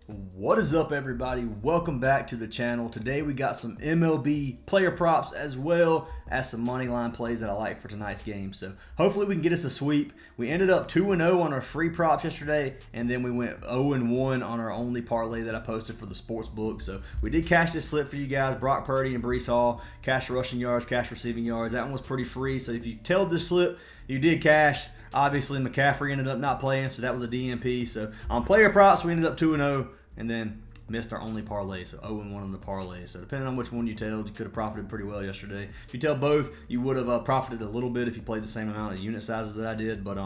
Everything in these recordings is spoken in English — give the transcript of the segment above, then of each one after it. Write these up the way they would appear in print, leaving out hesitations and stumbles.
What is up, everybody? Welcome back to the channel. Today we got some MLB player props as well as some money line plays that I like for tonight's game. So hopefully we can get us a sweep. We ended up 2-0 on our free props yesterday, and then we went 0-1 on our only parlay that I posted for the sports book. So we did cash this slip for you guys. Brock Purdy and Breece Hall, cash rushing yards, cash receiving yards. That one was pretty free. So if you tailed this slip, you did cash. Obviously, McCaffrey ended up not playing, so that was a DNP. So on player props, we ended up 2-0 and then missed our only parlay, so 0-1 on the parlay. So depending on which one you tailed, you could have profited pretty well yesterday. If you tailed both, you would have profited a little bit if you played the same amount of unit sizes that I did. But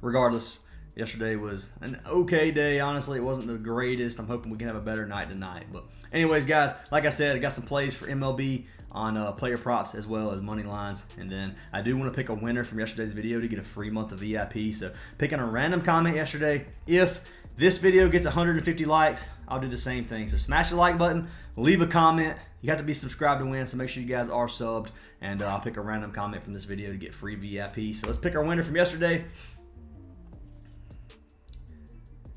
regardless, yesterday was an okay day. Honestly, it wasn't the greatest. I'm hoping we can have a better night tonight. But anyways, guys, like I said, I got some plays for MLB on player props as well as money lines, and then I do want to pick a winner from yesterday's video to get a free month of VIP. So picking a random comment yesterday. If this video gets 150 likes, I'll do the same thing. So smash the like button, leave a comment. You have to be subscribed to win, so make sure you guys are subbed, and I'll pick a random comment from this video to get free VIP. So let's pick our winner from yesterday.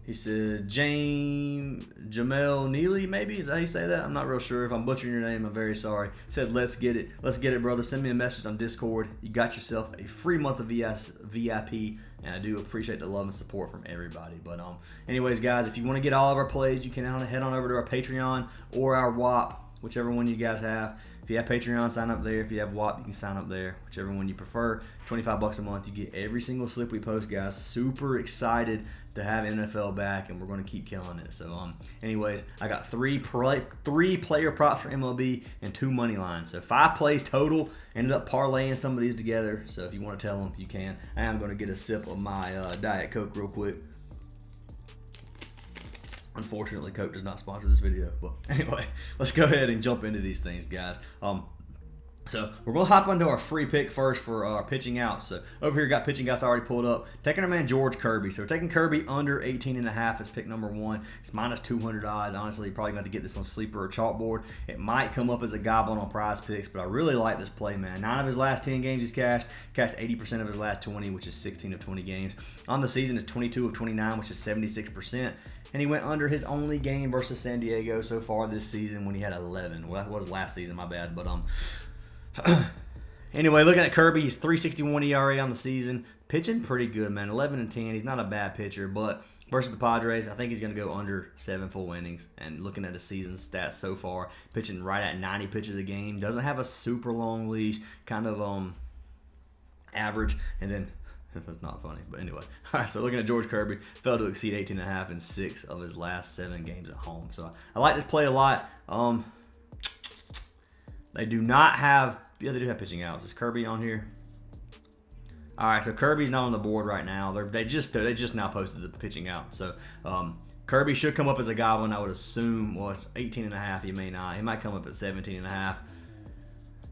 He said Jamel Neely, maybe? Is that how you say that? I'm not real sure. If I'm butchering your name, I'm very sorry. He said, let's get it. Let's get it, brother. Send me a message on Discord. You got yourself a free month of VIP, and I do appreciate the love and support from everybody. But anyways, guys, if you want to get all of our plays, you can head on over to our Patreon or our WAP, whichever one you guys have. If you have Patreon, sign up there. If you have WAP, you can sign up there, whichever one you prefer. 25 bucks a month. You get every single slip we post, guys. Super excited to have NFL back, and we're going to keep killing it. So, anyways, I got three player props for MLB and 2 money lines. So 5 plays total. Ended up parlaying some of these together. So if you want to tell them, you can. I am going to get a sip of my Diet Coke real quick. Unfortunately, Coke does not sponsor this video. But anyway, let's go ahead and jump into these things, guys. So we're going to hop into our free pick first for our pitching outs. So over here, got pitching outs already pulled up. Taking our man George Kirby. So we're taking Kirby under 18.5 as pick number 1. It's minus 200 odds. Honestly, you're probably going to get this on Sleeper or Chalkboard. It might come up as a goblin on Prizepicks, but I really like this play, man. 9 of his last 10 games he's cashed 80% of his last 20, which is 16 of 20 games. On the season, it's 22 of 29, which is 76%. And he went under his only game versus San Diego so far this season when he had 11. Well, that was last season, my bad. But anyway, looking at Kirby, he's 3.61 ERA on the season. Pitching pretty good, man. 11-10. He's not a bad pitcher, but versus the Padres, I think he's going to go under 7 full innings. And looking at his season stats so far, pitching right at 90 pitches a game. Doesn't have a super long leash, kind of average. And then that's not funny, but anyway. All right, so looking at George Kirby, failed to exceed 18.5 in 6 of his last 7 games at home. So I like this play a lot. They do not have, yeah, they do have pitching outs. Is Kirby on here? All right, so Kirby's not on the board right now. They just now posted the pitching out. So Kirby should come up as a goblin, I would assume. Well, it's 18.5. He may not. He might come up at 17.5.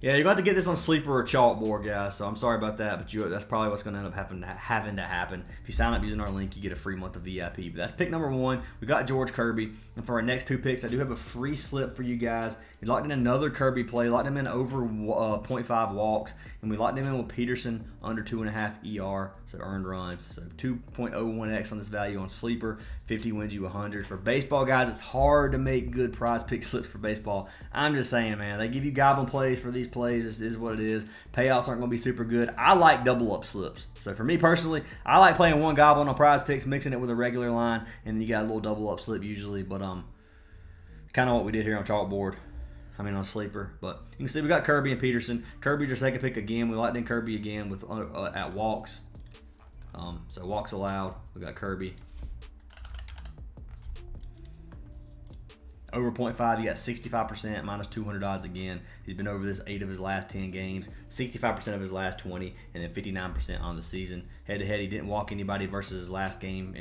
Yeah, you're going to have to get this on Sleeper or Chalkboard, guys, so I'm sorry about that, but that's probably what's going to end up having to happen. If you sign up using our link, you get a free month of VIP. But that's pick number 1. We got George Kirby, and for our next 2 picks, I do have a free slip for you guys. We locked in another Kirby play, locked him in over 0.5 walks, and we locked him in with Peterson under 2.5 ER, so earned runs. So 2.01x on this value on Sleeper. 50 wins you 100. For baseball, guys, it's hard to make good prize pick slips for baseball. I'm just saying, man, they give you goblin plays for these plays. This is what it is. Payouts aren't going to be super good. I like double up slips. So for me personally, I like playing 1 goblin on Prizepicks, mixing it with a regular line, and then you got a little double up slip usually. But kind of what we did here on Chalkboard. I mean on Sleeper. But you can see we got Kirby and Peterson. Kirby's our second pick again. We locked in Kirby again with at walks. So walks allowed. We got Kirby. Over 0.5, you got 65%, minus 200 odds again. He's been over this 8 of his last 10 games, 65% of his last 20, and then 59% on the season. Head-to-head, he didn't walk anybody versus his last game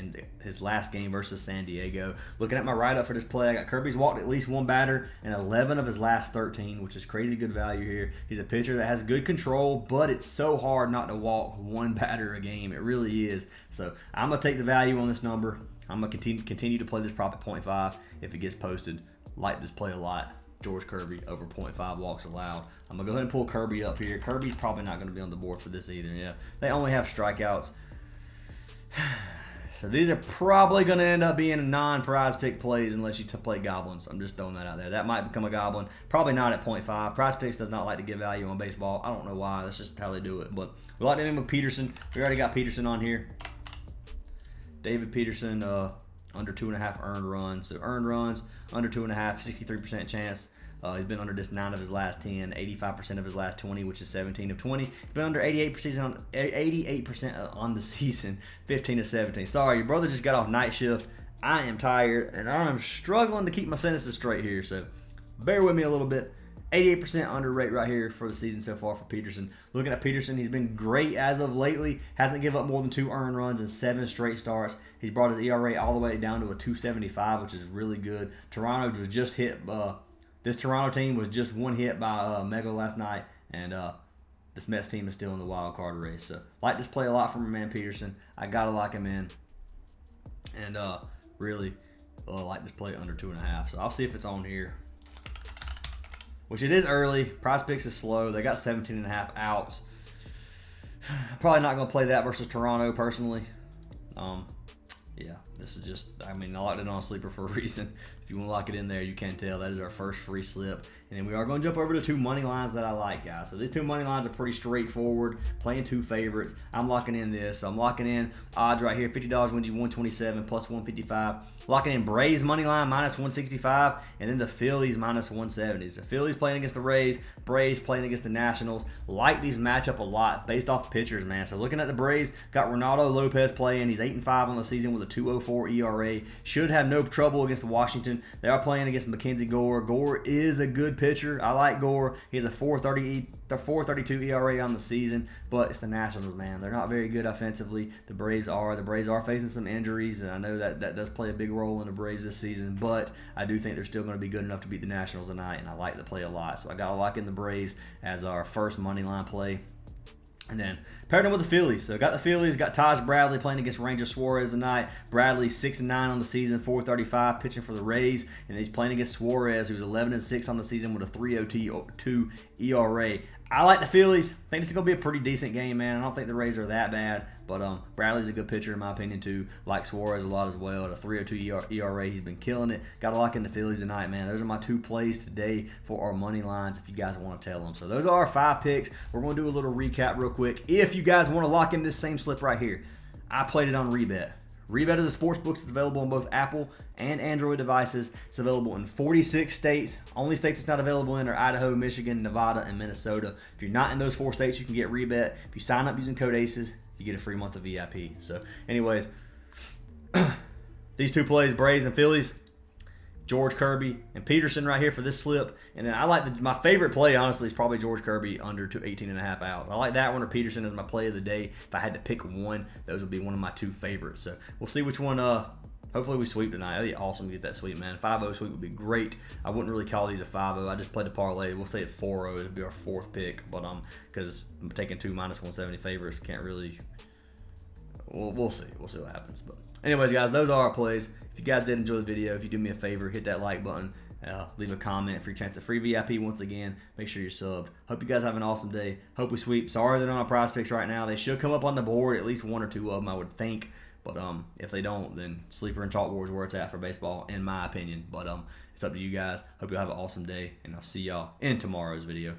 versus San Diego. Looking at my write-up for this play, I got Kirby's walked at least 1 batter in 11 of his last 13, which is crazy good value here. He's a pitcher that has good control, but it's so hard not to walk 1 batter a game. It really is. So I'm going to take the value on this number. I'm going to continue to play this prop at 0.5 if it gets posted. Like this play a lot. George Kirby over 0.5 walks allowed. I'm going to go ahead and pull Kirby up here. Kirby's probably not going to be on the board for this either. Yeah, they only have strikeouts. So these are probably going to end up being non-prize pick plays unless you play goblins. I'm just throwing that out there. That might become a goblin. Probably not at 0.5. Prize picks does not like to give value on baseball. I don't know why. That's just how they do it. But we like to end with Peterson. We already got Peterson on here. David Peterson, under 2.5 earned runs. So earned runs, under 2.5, 63% chance. He's been under this 9 of his last 10, 85% of his last 20, which is 17 of 20. He's been under 88% on the season, 15 of 17. Sorry, your brother just got off night shift. I am tired, and I'm struggling to keep my sentences straight here, so bear with me a little bit. 88% under rate right here for the season so far for Peterson. Looking at Peterson, he's been great as of lately. Hasn't given up more than 2 earned runs in 7 straight starts. He's brought his ERA all the way down to a 2.75, which is really good. Toronto was just hit... This Toronto team was just one hit by Mega last night, and this Mets team is still in the wild card race. So, like this play a lot from my man Peterson. I gotta lock him in, and really like this play under 2.5. So I'll see if it's on here, which it is early. Prizepicks is slow. They got 17.5 outs. Probably not gonna play that versus Toronto personally. Yeah, this is just, I mean, I locked it on a sleeper for a reason. If you want to lock it in there, you can tell. That is our first free slip. And then we are going to jump over to 2 money lines that I like, guys. So these 2 money lines are pretty straightforward. Playing 2 favorites. I'm locking in this. So I'm locking in odds right here. $50 wins you 127 plus 155. Locking in Braves money line minus 165. And then the Phillies minus 170. So Phillies playing against the Rays. Braves playing against the Nationals. Like these matchup a lot based off pitchers, man. So looking at the Braves, got Ronaldo Lopez playing. He's 8-5 on the season with a 2.04 ERA. Should have no trouble against Washington. They are playing against Mackenzie Gore. Gore is a good pitcher. I like Gore. He has a 4.32 ERA on the season, but it's the Nationals, man. They're not very good offensively. The Braves are. The Braves are facing some injuries, and I know that does play a big role in the Braves this season, but I do think they're still going to be good enough to beat the Nationals tonight, and I like the play a lot. So I got to lock in the Braves as our first money line play. And then paired them with the Phillies. So got the Phillies, got Taj Bradley playing against Ranger Suarez tonight. Bradley 6-9 on the season, 4.35 pitching for the Rays, and he's playing against Suarez, who's 11-6 on the season with a 3.02 ERA. I like the Phillies. I think this is going to be a pretty decent game, man. I don't think the Rays are that bad, but Bradley's a good pitcher in my opinion too. Like Suarez a lot as well. At a 3.02 ERA, he's been killing it. Got to lock in the Phillies tonight, man. Those are my 2 plays today for our money lines if you guys want to tell them. So those are our 5 picks. We're going to do a little recap real quick. If you guys want to lock in this same slip right here, I played it on Rebet. Rebet is a sports book that's available on both Apple and Android devices. It's available in 46 states. Only states it's not available in are Idaho, Michigan, Nevada, and Minnesota. If you're not in those 4 states, you can get Rebet. If you sign up using code ACES, you get a free month of VIP. So, anyways, these 2 plays, Braves and Phillies, George Kirby and Peterson right here for this slip. And then I like my favorite play, honestly, is probably George Kirby under to 18.5 outs. I like that one, or Peterson as my play of the day. If I had to pick one, those would be one of my 2 favorites. So we'll see which one. Hopefully we sweep tonight. That'd be awesome to get that sweep, man. 5-0 sweep would be great. I wouldn't really call these a 5-0. I just played a parlay. We'll say it's 4-0. It'd be our 4th pick, but because I'm taking 2 minus 170 favorites, can't really. We'll see. We'll see what happens. But anyways, guys, those are our plays. If you guys did enjoy the video, if you do me a favor, hit that like button, leave a comment, free chance of free VIP once again. Make sure you're subbed. Hope you guys have an awesome day. Hope we sweep. Sorry they're not on Prize Picks right now. They should come up on the board, at least 1 or 2 of them, I would think. But if they don't, then Sleeper and Chalkboard is where it's at for baseball, in my opinion. But it's up to you guys. Hope you have an awesome day, and I'll see y'all in tomorrow's video.